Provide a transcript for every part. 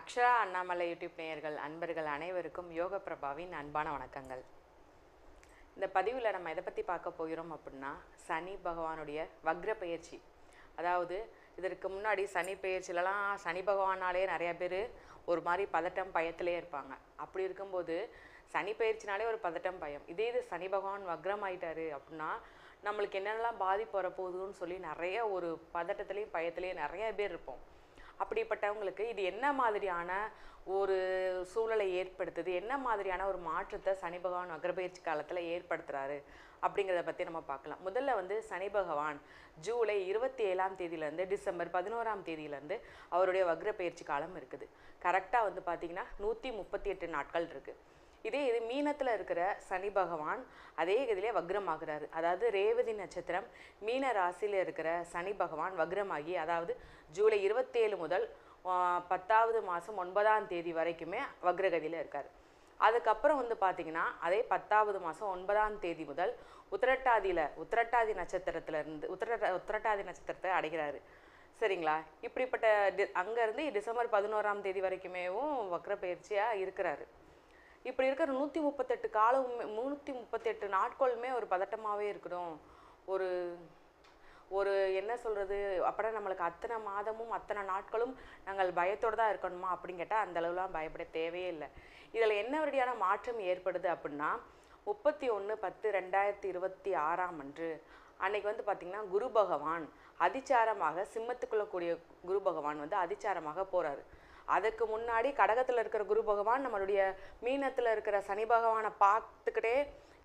Akshara Annamalai YouTube நேயர்கள் அன்பர்கள் அனைவருக்கும் யோக பிரபாவின் அன்பான வணக்கங்கள். இந்த பதிவில் நம்ம எதை பற்றி பார்க்க போகிறோம் அப்படின்னா, சனி பகவானுடைய வக்ர பெயர்ச்சி. அதாவது இதற்கு முன்னாடி சனி பெயர்ச்சிலலாம் சனி பகவானாலே நிறையா பேர் ஒரு மாதிரி பதட்டம் பயத்திலே இருப்பாங்க. அப்படி இருக்கும்போது சனி பெயர்ச்சினாலே ஒரு பதட்டம் பயம். இது சனி பகவான் வக்ரம் ஆயிட்டாரு அப்படின்னா நம்மளுக்கு என்னென்னலாம் பாதிப்பு வரப்போகுதுன்னு சொல்லி நிறைய ஒரு பதட்டத்துலேயும் பயத்துலேயும் நிறைய பேர் இருப்போம். அப்படிப்பட்டவங்களுக்கு இது என்ன மாதிரியான ஒரு சூழலை ஏற்படுத்துது, என்ன மாதிரியான ஒரு மாற்றத்தை சனி பகவான் வக்ரபெயர்ச்சி காலத்தில் ஏற்படுத்துகிறாரு அப்படிங்கிறத பற்றி நம்ம பார்க்கலாம். முதல்ல சனி பகவான் ஜூலை 27ஆம் தேதியிலேருந்து டிசம்பர் 11ஆம் தேதியிலேருந்து அவருடைய வக்ரபெயர்ச்சி காலம் இருக்குது. கரெக்டாக பார்த்திங்கன்னா 138 நாட்கள் இருக்குது. இது மீனத்தில் இருக்கிற சனி பகவான் அதே இதிலே வக்ரமாகிறாரு. அதாவது ரேவதி நட்சத்திரம் மீன ராசியில் இருக்கிற சனி பகவான் வக்ரமாகி, அதாவது ஜூலை 27 முதல் 10வது மாதம் 9ஆம் தேதி வரைக்குமே வக்ரகதியில் இருக்கார். அதுக்கப்புறம் பார்த்திங்கன்னா அதே 10வது மாதம் 9ஆம் தேதி முதல் உத்திரட்டாதி நட்சத்திரத்திலேருந்து உத்திரட்டாதி நட்சத்திரத்தை அடைகிறாரு. சரிங்களா? இப்படிப்பட்ட அங்கேருந்து டிசம்பர் 11ஆம் தேதி வரைக்குமேவும் வக்ரப்பெயர்ச்சியாக இருக்கிறாரு. இப்படி இருக்கிற 138 நாட்களுமே ஒரு பதட்டமாகவே இருக்கணும். ஒரு என்ன சொல்கிறது, அப்புறம் நம்மளுக்கு அத்தனை மாதமும் அத்தனை நாட்களும் நாங்கள் பயத்தோடு தான் இருக்கணுமா அப்படின்னு கேட்டால் அந்த அளவுலாம் பயப்பட தேவையே இல்லை. இதில் என்ன வழியான மாற்றம் ஏற்படுது அப்படின்னா, 31/10/2026 அன்று அன்னைக்கு பார்த்திங்கன்னா குரு பகவான் அதிச்சாரமாக சிம்மத்துக்குள்ள கூடிய குரு பகவான் அதிச்சாரமாக போகிறாரு. அதுக்கு முன்னாடி கடகத்தில் இருக்கிற குரு பகவான் நம்மளுடைய மீனத்தில் இருக்கிற சனி பகவானை பார்த்துக்கிட்டே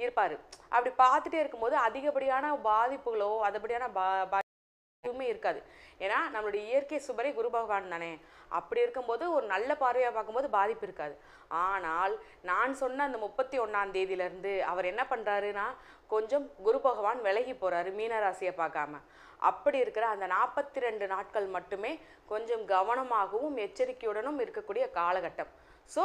இருப்பார். அப்படி பார்த்துட்டே இருக்கும்போது அதிகப்படியான பாதிப்புகளோ அதுபடியான எதுவுமே இருக்காது. ஏன்னா நம்மளுடைய இயற்கை சுபரை குரு பகவான் தானே. அப்படி இருக்கும்போது ஒரு நல்ல பார்வையாக பார்க்கும்போது பாதிப்பு இருக்காது. ஆனால் நான் சொன்ன அந்த 31ஆம் தேதியிலேருந்து அவர் என்ன பண்ணுறாருன்னா, கொஞ்சம் குரு பகவான் விலகி போகிறாரு மீனராசியை பார்க்காம. அப்படி இருக்கிற அந்த 42 நாட்கள் மட்டுமே கொஞ்சம் கவனமாகவும் எச்சரிக்கையுடனும் இருக்கக்கூடிய காலகட்டம். ஸோ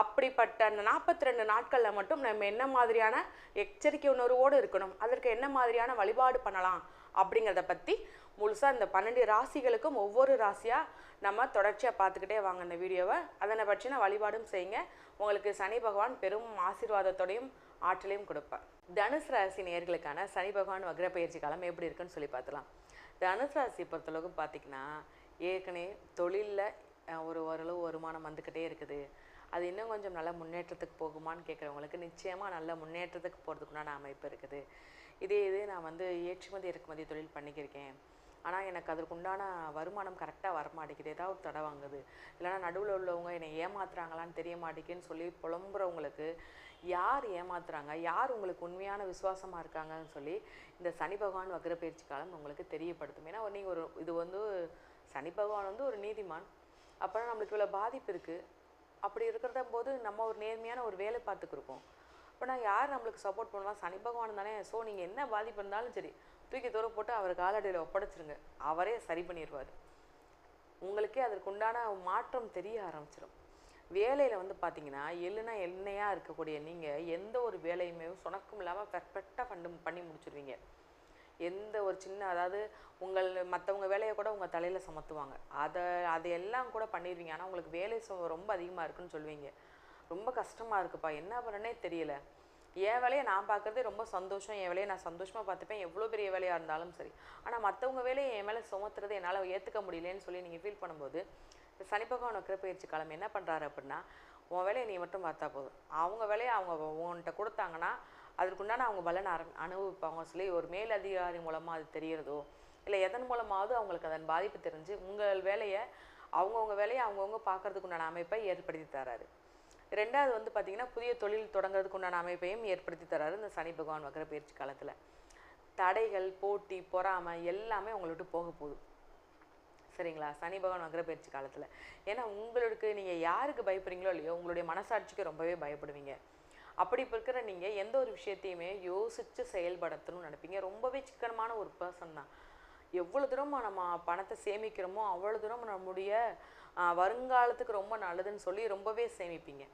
அப்படிப்பட்ட அந்த 42 நாட்களில் மட்டும் நம்ம என்ன மாதிரியான எச்சரிக்கை உணர்வோடு இருக்கணும், அதற்கு என்ன மாதிரியான வழிபாடு பண்ணலாம் அப்படிங்கிறத பற்றி முழுசாக இந்த 12 ராசிகளுக்கும் ஒவ்வொரு ராசியாக நம்ம தொடர்ச்சியாக பார்த்துக்கிட்டே வாங்க இந்த வீடியோவை. அதனை பற்றின வழிபாடும் செய்யுங்க. உங்களுக்கு சனி பகவான் பெரும் ஆசீர்வாதத்தோடையும் ஆற்றலையும் கொடுப்பார். தனுசு ராசி நேயர்களுக்கான சனி பகவான் வக்ரப்பெயர்ச்சி காலம் எப்படி இருக்குன்னு சொல்லி பார்த்துலாம். தனுசு ராசி பொறுத்தளவுக்கு பார்த்திங்கன்னா ஏற்கனவே தொழிலில் ஓரளவு வருமானம் வந்துக்கிட்டே இருக்குது. அது இன்னும் கொஞ்சம் நல்ல முன்னேற்றத்துக்கு போகுமான்னு கேட்குறவங்களுக்கு நிச்சயமாக நல்ல முன்னேற்றத்துக்கு போகிறதுக்குண்டான அமைப்பு இருக்குது. இது நான் ஏற்றுமதி இறக்குமதி தொழில் பண்ணிக்கிருக்கேன், ஆனால் எனக்கு அதற்குண்டான வருமானம் கரெக்டாக வரமாட்டேங்குது, ஏதாவது தடை வாங்குது, இல்லைனா நடுவில் உள்ளவங்க என்னை ஏமாத்துறாங்களான்னு தெரிய மாட்டேங்குன்னு சொல்லி புலம்புறவங்களுக்கு யார் ஏமாத்துறாங்க, யார் உங்களுக்கு உண்மையான விசுவாசமாக இருக்காங்கன்னு சொல்லி இந்த சனி பகவான் வக்ரப்பெயர்ச்சி காலம் உங்களுக்கு தெரியப்படுத்தும். ஏன்னா நீங்கள் இது சனி பகவான் ஒரு நீதிமான். அப்புறம் நம்மளுக்கு இவ்வளோ பாதிப்பு இருக்குது. அப்படி இருக்கிறத போது நம்ம ஒரு நேர்மையான ஒரு வேலை பார்த்துக்கிருக்கோம். அப்போ நான் யார் நம்மளுக்கு சப்போர்ட் பண்ணுவான்? சனி பகவான் தானே. ஸோ நீங்கள் என்ன பாதிப்பு இருந்தாலும் சரி தூக்கி தூர போட்டு அவர் காலடியில் ஒப்படைச்சிருங்க, அவரே சரி பண்ணிடுவார். உங்களுக்கே அதற்குண்டான மாற்றம் தெரிய ஆரம்பிச்சிடும். வேலையில் பார்த்திங்கன்னா எள்ளுனா எண்ணெயாக இருக்கக்கூடிய நீங்கள் எந்த ஒரு வேலையுமே சுணக்கம் இல்லாமல் பெர்ஃபெக்டாக பண்ணி முடிச்சுடுவீங்க. எந்த ஒரு சின்ன, அதாவது மற்றவங்க வேலையை கூட உங்கள் தலையில் சுமத்துவாங்க, அதையெல்லாம் கூட பண்ணிடுவீங்க. ஆனால் உங்களுக்கு வேலை ரொம்ப அதிகமாக இருக்குன்னு சொல்லுவீங்க. ரொம்ப கஷ்டமாக இருக்குப்பா, என்ன பண்ணனே தெரியல, என் வேலையை நான் பார்க்குறதே ரொம்ப சந்தோஷம், என் வேலையை நான் சந்தோஷமாக பார்த்துப்பேன் எவ்வளோ பெரிய வேலையாக இருந்தாலும் சரி. ஆனால் மற்றவங்க வேலையை என் மேலே சுமத்துறது என்னால் ஏற்றுக்க முடியலன்னு சொல்லி நீங்கள் ஃபீல் பண்ணும்போது இந்த சனி பகவான் வக்ரப்பெயர்ச்சி காலம் என்ன பண்ணுறாரு அப்படின்னா, உன் வேலையை நீ மட்டும் பார்த்தா போதும், அவங்க வேலையை அவங்க உன்கிட்ட கொடுத்தாங்கன்னா அதற்குண்டான அவங்க பலன் அனுபவிப்பாங்க சொல்லி ஒரு மேல் அதிகாரி மூலமாக அது தெரியறதோ இல்லை எதன் மூலமாவது அவங்களுக்கு அதன் பாதிப்பு தெரிஞ்சு உங்கள் வேலையை அவங்கவுங்க பார்க்கறதுக்குண்டான அமைப்பை ஏற்படுத்தி தராரு. ரெண்டாவது பார்த்திங்கன்னா புதிய தொழில் தொடங்குறதுக்குண்டான அமைப்பையும் ஏற்படுத்தி தராரு இந்த சனி பகவான் வக்ரப்பெயர்ச்சி காலத்தில். தடைகள், போட்டி, பொறாமை எல்லாமே உங்களை விட்டு போக போகுது. சரிங்களா? சனி பகவான் வக்ரப்பெயர்ச்சி காலத்தில். ஏன்னா உங்களுக்கு நீங்கள் யாருக்கு பயப்படுறீங்களோ இல்லையோ உங்களுடைய மனசாட்சிக்கு ரொம்பவே பயப்படுவீங்க. அப்படி இருக்கிற நீங்கள் எந்த ஒரு விஷயத்தையுமே யோசித்து செயல்படுத்தணும்னு நினைப்பீங்க. ரொம்பவே சிக்கனமான ஒரு பர்சன் தான். எவ்வளோ தூரம் நம்ம பணத்தை சேமிக்கிறோமோ அவ்வளோ தூரம் நம்முடைய வருங்காலத்துக்கு ரொம்ப நல்லதுன்னு சொல்லி ரொம்பவே சேமிப்பீங்க.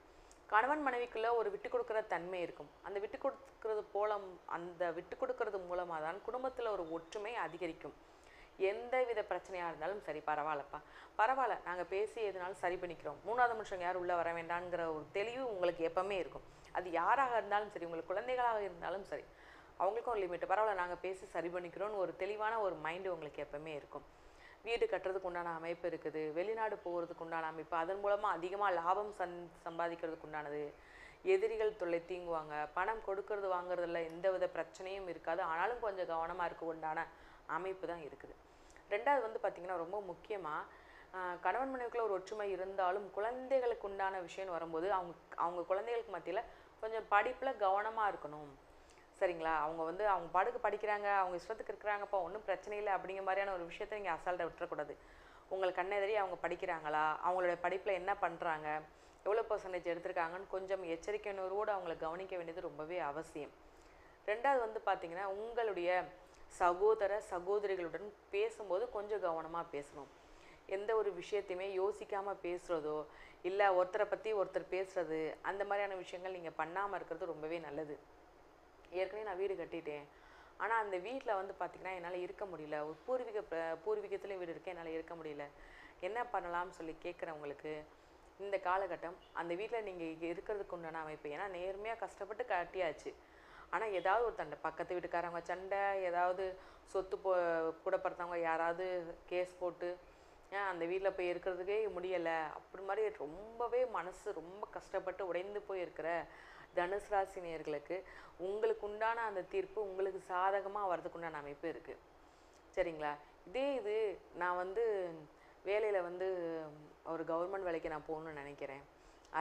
கணவன் மனைவிக்குள்ளே ஒரு விட்டு கொடுக்குற தன்மை இருக்கும். அந்த விட்டு கொடுக்கறது மூலமாக தான் குடும்பத்தில் ஒரு ஒற்றுமை அதிகரிக்கும். எந்தவித பிரச்சனையாக இருந்தாலும் சரி, பரவாயில்லப்பா, பரவாயில்ல, நாங்கள் பேசி எதுனாலும் சரி பண்ணிக்கிறோம், மூணாவது மனுஷங்க யாரும் உள்ளே வர வேண்டாங்கிற ஒரு தெளிவு உங்களுக்கு எப்பவுமே இருக்கும். அது யாராக இருந்தாலும் சரி, உங்களுக்கு குழந்தைகளாக இருந்தாலும் சரி, அவங்களுக்கும் ஒரு லிமிட், பரவாயில்ல நாங்கள் பேசி சரி பண்ணிக்கிறோன்னு ஒரு தெளிவான ஒரு மைண்டு உங்களுக்கு எப்பவுமே இருக்கும். வீடு கட்டுறதுக்கு உண்டான அமைப்பு இருக்குது, வெளிநாடு போகிறதுக்கு உண்டான அமைப்பு, அதன் மூலமாக அதிகமாக லாபம் சம்பாதிக்கிறதுக்கு உண்டானது, எதிரிகள் தொல்லை தீங்குவாங்க, பணம் கொடுக்கறது வாங்குறதுல எந்தவித பிரச்சனையும் இருக்காது, ஆனாலும் கொஞ்சம் கவனமாக இருக்க உண்டான அமைப்பு தான் இருக்குது. ரெண்டாவது வந்து பார்த்திங்கன்னா ரொம்ப முக்கியமாக கணவன் மனைவிக்குள்ள ஒரு ஒற்றுமை இருந்தாலும் குழந்தைகளுக்கு உண்டான விஷயம்னு வரும்போது அவங்க குழந்தைகளுக்கு மத்தியில் கொஞ்சம் படிப்பில் கவனமாக இருக்கணும். சரிங்களா? அவங்க வந்து அவங்க பாட்டுக்கு படிக்கிறாங்க, அவங்க இஷ்டத்துக்கு இருக்கிறாங்கப்பா, ஒன்றும் பிரச்சனை இல்லை அப்படிங்கிற மாதிரியான ஒரு விஷயத்தை நீங்கள் அசால்ட்டாக விட்டுறக்கூடாது. உங்களுக்கு கண்ணெதிரி அவங்க படிக்கிறாங்களா, அவங்களுடைய படிப்பில் என்ன பண்ணுறாங்க, எவ்வளோ பர்சன்டேஜ் எடுத்திருக்காங்கன்னு கொஞ்சம் எச்சரிக்கையுணர்வோடு அவங்கள கவனிக்க வேண்டியது ரொம்பவே அவசியம். ரெண்டாவது வந்து பார்த்திங்கன்னா, உங்களுடைய சகோதர சகோதரிகளுடன் பேசும்போது கொஞ்சம் கவனமாக பேசணும். எந்த ஒரு விஷயத்தையுமே யோசிக்காமல் பேசுகிறதோ, இல்லை ஒருத்தரை பற்றி ஒருத்தர் பேசுகிறது, அந்த மாதிரியான விஷயங்கள் நீங்கள் பண்ணாமல் இருக்கிறது ரொம்பவே நல்லது. ஏற்கனவே நான் வீடு கட்டிட்டேன், ஆனால் அந்த வீட்டில் வந்து பார்த்திங்கன்னா என்னால் இருக்க முடியல, ஒரு பூர்வீகத்துலேயும் வீடு இருக்குது, என்னால் இருக்க முடியல, என்ன பண்ணலாம்னு சொல்லி கேட்குறவங்களுக்கு இந்த காலகட்டம் அந்த வீட்டில் நீங்கள் இருக்கிறதுக்கு உண்டான அமைப்பு. ஏன்னா நேர்மையாக கஷ்டப்பட்டு கட்டியாச்சு, ஆனால் ஏதாவது ஒரு தண்டை, பக்கத்து வீட்டுக்காரவங்க சண்டை, ஏதாவது சொத்து கூட பிறந்தவங்க யாராவது கேஸ் போட்டு அந்த வீட்டில் போய் இருக்கிறதுக்கே முடியலை, அப்படி மாதிரி ரொம்பவே மனசு ரொம்ப கஷ்டப்பட்டு உடைந்து போய் இருக்கிற தனுசு ராசி நேயர்களுக்கு உங்களுக்கு உண்டான அந்த தீர்ப்பு உங்களுக்கு சாதகமாக வர்றதுக்கு உண்டான அமைப்பு இருக்குது. சரிங்களா? இது நான் வந்து வேலையில் வந்து ஒரு கவர்மெண்ட் வேலைக்கு நான் போகணுன்னு நினைக்கிறேன்,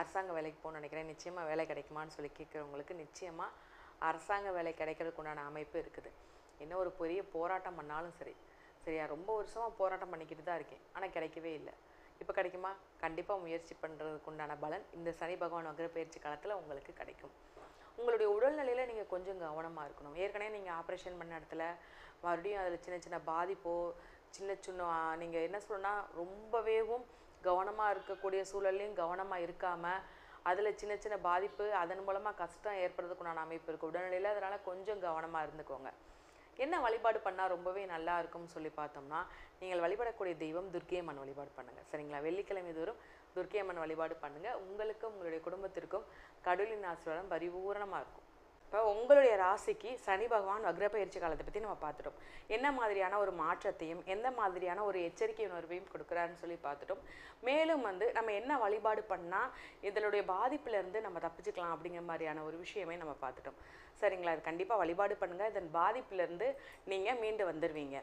அரசாங்க வேலைக்கு போகணுன்னு நினைக்கிறேன், நிச்சயமாக வேலை கிடைக்குமான்னு சொல்லி கேட்குறவங்களுக்கு நிச்சயமாக அரசாங்க வேலை கிடைக்கிறதுக்கு உண்டான அமைப்பு இருக்குது. என்ன ஒரு பெரிய போராட்டம் பண்ணாலும் சரி, சரியா, ரொம்ப வருஷமாக போராட்டம் பண்ணிக்கிட்டு தான் இருக்கேன், ஆனால் கிடைக்கவே இல்லை. இப்போ கிடைக்குமா? கண்டிப்பாக முயற்சி பண்ணுறதுக்கு உண்டான பலன் இந்த சனி பகவான் வக்ர பயிற்சி காலத்தில் உங்களுக்கு கிடைக்கும். உங்களுடைய உடல்நிலையில் நீங்கள் கொஞ்சம் கவனமாக இருக்கணும். ஏற்கனவே நீங்கள் ஆப்ரேஷன் பண்ண இடத்துல மறுபடியும் அதில் சின்ன சின்ன பாதிப்போ, சின்ன சின்ன நீங்கள் என்ன சொல்லணும்னா ரொம்பவேவும் கவனமாக இருக்கக்கூடிய சூழல்லையும் கவனமாக இருக்காமல் அதில் சின்ன சின்ன பாதிப்பு, அதன் மூலமாக கஷ்டம் ஏற்படுறதுக்குண்டான அமைப்பு இருக்குது உடல்நிலையில். அதனால் கொஞ்சம் கவனமாக இருந்துக்கோங்க. என்ன வழிபாடு பண்ணால் ரொம்பவே நல்லா இருக்கும்னு சொல்லி பார்த்தோம்னா, நீங்கள் வழிபடக்கூடிய தெய்வம் துர்க்கை அம்மன் வழிபாடு பண்ணுங்கள். சரிங்களா? வெள்ளிக்கிழமை தோறும் துர்க்கை அம்மன் வழிபாடு பண்ணுங்கள். உங்களுக்கும் உங்களுடைய குடும்பத்திற்கும் கடவுளின் ஆசீர்வாதம் பரிபூரணமாக இருக்கும். இப்போ உங்களுடைய ராசிக்கு சனி பகவான் வக்ர பயிற்சி காலத்தை பற்றி நம்ம பார்த்துட்டோம். என்ன மாதிரியான ஒரு மாற்றத்தையும் எந்த மாதிரியான ஒரு எச்சரிக்கை உணர்வையும் கொடுக்குறாருன்னு சொல்லி பார்த்துட்டோம். மேலும் வந்து நம்ம என்ன வழிபாடு பண்ணால் இதனுடைய பாதிப்பிலேருந்து நம்ம தப்பிச்சுக்கலாம் அப்படிங்கிற மாதிரியான ஒரு விஷயமே நம்ம பார்த்துட்டோம். சரிங்களா? அது கண்டிப்பாக வழிபாடு பண்ணுங்கள், இதன் பாதிப்பிலேருந்து நீங்கள் மீண்டு வந்துடுவீங்க.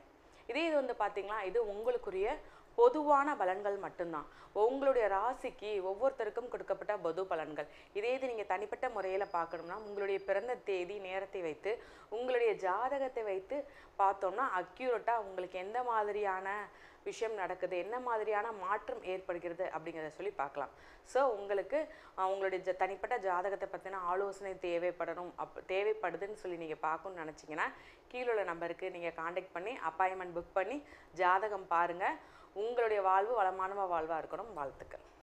இது வந்து பார்த்திங்களா, இது உங்களுக்குரிய பொதுவான பலன்கள் மட்டும்தான். உங்களுடைய ராசிக்கு ஒவ்வொருத்தருக்கும் கொடுக்கப்பட்ட பொது பலன்கள். இது நீங்கள் தனிப்பட்ட முறையில் பார்க்கணும்னா உங்களுடைய பிறந்த தேதி நேரத்தை வைத்து உங்களுடைய ஜாதகத்தை வைத்து பார்த்தோம்னா அக்யூரேட்டாக உங்களுக்கு எந்த மாதிரியான விஷயம் நடக்குது, என்ன மாதிரியான மாற்றம் ஏற்படுகிறது அப்படிங்கிறத சொல்லி பார்க்கலாம். ஸோ உங்களுக்கு உங்களுடைய தனிப்பட்ட ஜாதகத்தை பற்றின ஆலோசனை தேவைப்படுதுன்னு சொல்லி நீங்கள் பார்க்கணுன்னு நினச்சிங்கன்னா கீழே உள்ள நம்பருக்கு நீங்கள் காண்டாக்ட் பண்ணி அப்பாயின்மெண்ட் புக் பண்ணி ஜாதகம் பாருங்கள். உங்களுடைய வாழ்வு வளமான வாழ்வாக இருக்கணும். வாழ்த்துக்கள்.